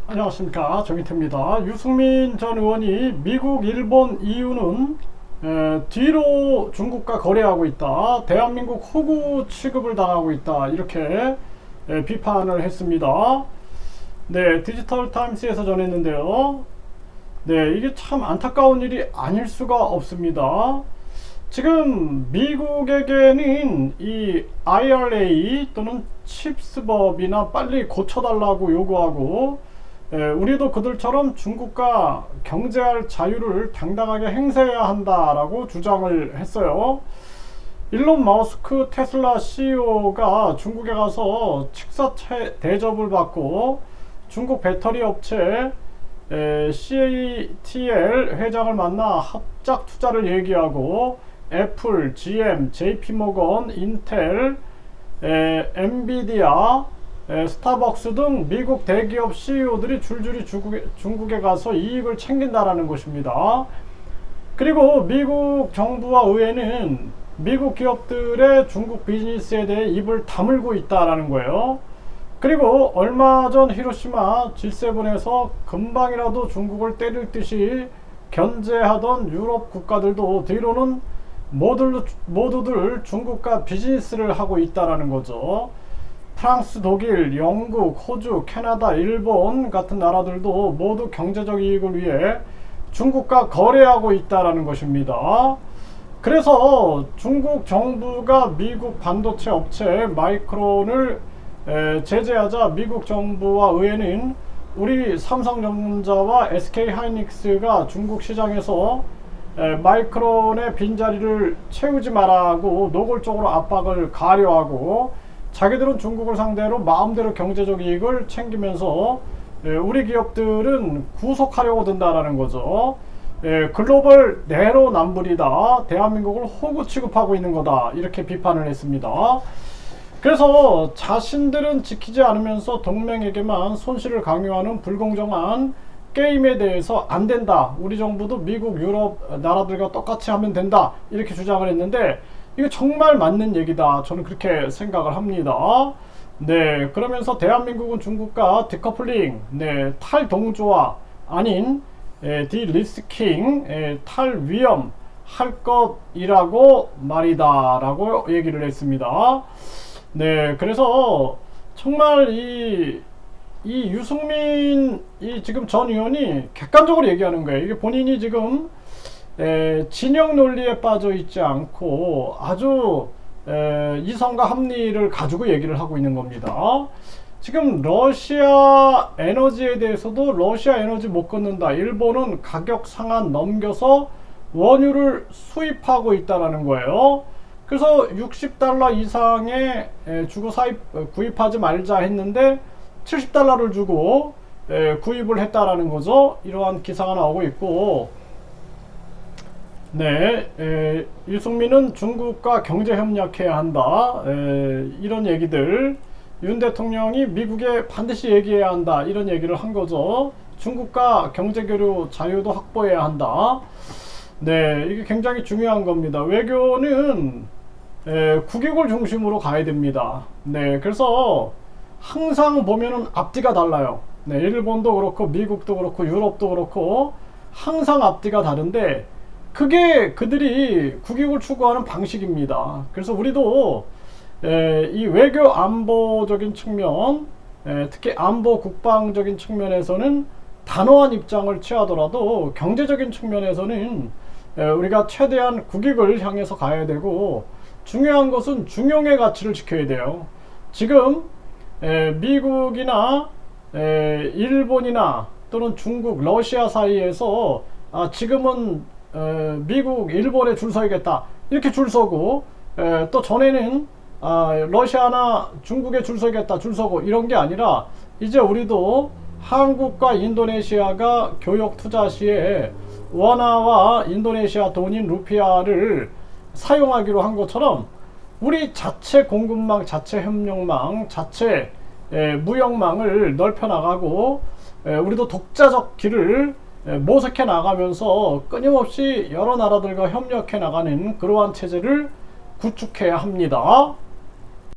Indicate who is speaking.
Speaker 1: 안녕하십니까, 정희태입니다. 유승민 전 의원이 미국, 일본, EU는 뒤로 중국과 거래하고 있다, 대한민국 호구 취급을 당하고 있다, 이렇게 비판을 했습니다. 네, 디지털 타임스에서 전했는데요. 네, 이게 참 안타까운 일이 아닐 수가 없습니다. 지금 미국에게는 이 IRA 또는 칩스법이나 빨리 고쳐달라고 요구하고, 우리도 그들처럼 중국과 경제할 자유를 당당하게 행사해야 한다라고 주장을 했어요. 일론 머스크 테슬라 CEO가 중국에 가서 직사 대접을 받고 중국 배터리 업체 CATL 회장을 만나 합작 투자를 얘기하고 애플, GM, JP모건, 인텔, 엔비디아, 스타벅스 등 미국 대기업 CEO들이 줄줄이 중국에 가서 이익을 챙긴다라는 것입니다. 그리고 미국 정부와 의회는 미국 기업들의 중국 비즈니스에 대해 입을 다물고 있다라는 거예요. 그리고 얼마 전 히로시마 G7에서 금방이라도 중국을 때릴 듯이 견제하던 유럽 국가들도 뒤로는 모두들 중국과 비즈니스를 하고 있다라는 거죠. 프랑스, 독일, 영국, 호주, 캐나다, 일본 같은 나라들도 모두 경제적 이익을 위해 중국과 거래하고 있다라는 것입니다. 그래서 중국 정부가 미국 반도체 업체 마이크론을 제재하자 미국 정부와 의회는 우리 삼성전자와 SK하이닉스가 중국 시장에서 마이크론의 빈자리를 채우지 말라고 노골적으로 압박을 가려하고, 자기들은 중국을 상대로 마음대로 경제적 이익을 챙기면서 우리 기업들은 구속하려고 든다라는 거죠. 글로벌 내로남불이다, 대한민국을 호구 취급하고 있는 거다, 이렇게 비판을 했습니다. 그래서 자신들은 지키지 않으면서 동맹에게만 손실을 강요하는 불공정한 게임에 대해서 안 된다, 우리 정부도 미국, 유럽 나라들과 똑같이 하면 된다, 이렇게 주장을 했는데, 이거 정말 맞는 얘기다, 저는 그렇게 생각을 합니다. 네, 그러면서 대한민국은 중국과 디커플링, 탈동조화 아닌 디리스킹, 탈위험 할 것이라고 말이다 라고 얘기를 했습니다. 네, 그래서 정말 이 유승민 지금 전 의원이 객관적으로 얘기하는 거예요. 이게 본인이 지금 진영 논리에 빠져 있지 않고 아주 이성과 합리를 가지고 얘기를 하고 있는 겁니다. 지금 러시아 에너지에 대해서도 러시아 에너지 못 끊는다, 일본은 가격 상한 넘겨서 원유를 수입하고 있다라는 거예요. 그래서 60달러 이상의 주고 구입하지 말자 했는데 70달러를 주고 구입을 했다라는 거죠. 이러한 기사가 나오고 있고, 유승민은 중국과 경제 협력해야 한다, 이런 얘기들, 윤 대통령이 미국에 반드시 얘기해야 한다, 이런 얘기를 한 거죠. 중국과 경제교류 자유도 확보해야 한다. 네, 이게 굉장히 중요한 겁니다. 외교는 국익을 중심으로 가야 됩니다. 네, 그래서 항상 보면은 앞뒤가 달라요. 네, 일본도 그렇고 미국도 그렇고 유럽도 그렇고 항상 앞뒤가 다른데, 그게 그들이 국익을 추구하는 방식입니다. 그래서 우리도 이 외교 안보적인 측면, 특히 안보 국방적인 측면에서는 단호한 입장을 취하더라도 경제적인 측면에서는 우리가 최대한 국익을 향해서 가야 되고, 중요한 것은 중용의 가치를 지켜야 돼요. 지금 미국이나 일본이나 또는 중국, 러시아 사이에서 지금은 미국, 일본에 줄 서야겠다, 이렇게 줄 서고, 또 전에는 러시아나 중국에 줄 서야겠다, 줄 서고, 이런 게 아니라 이제 우리도 한국과 인도네시아가 교역 투자 시에 원화와 인도네시아 돈인 루피아를 사용하기로 한 것처럼 우리 자체 공급망, 자체 협력망, 자체 무역망을 넓혀 나가고, 우리도 독자적 길을 모색해 나가면서 끊임없이 여러 나라들과 협력해 나가는 그러한 체제를 구축해야 합니다.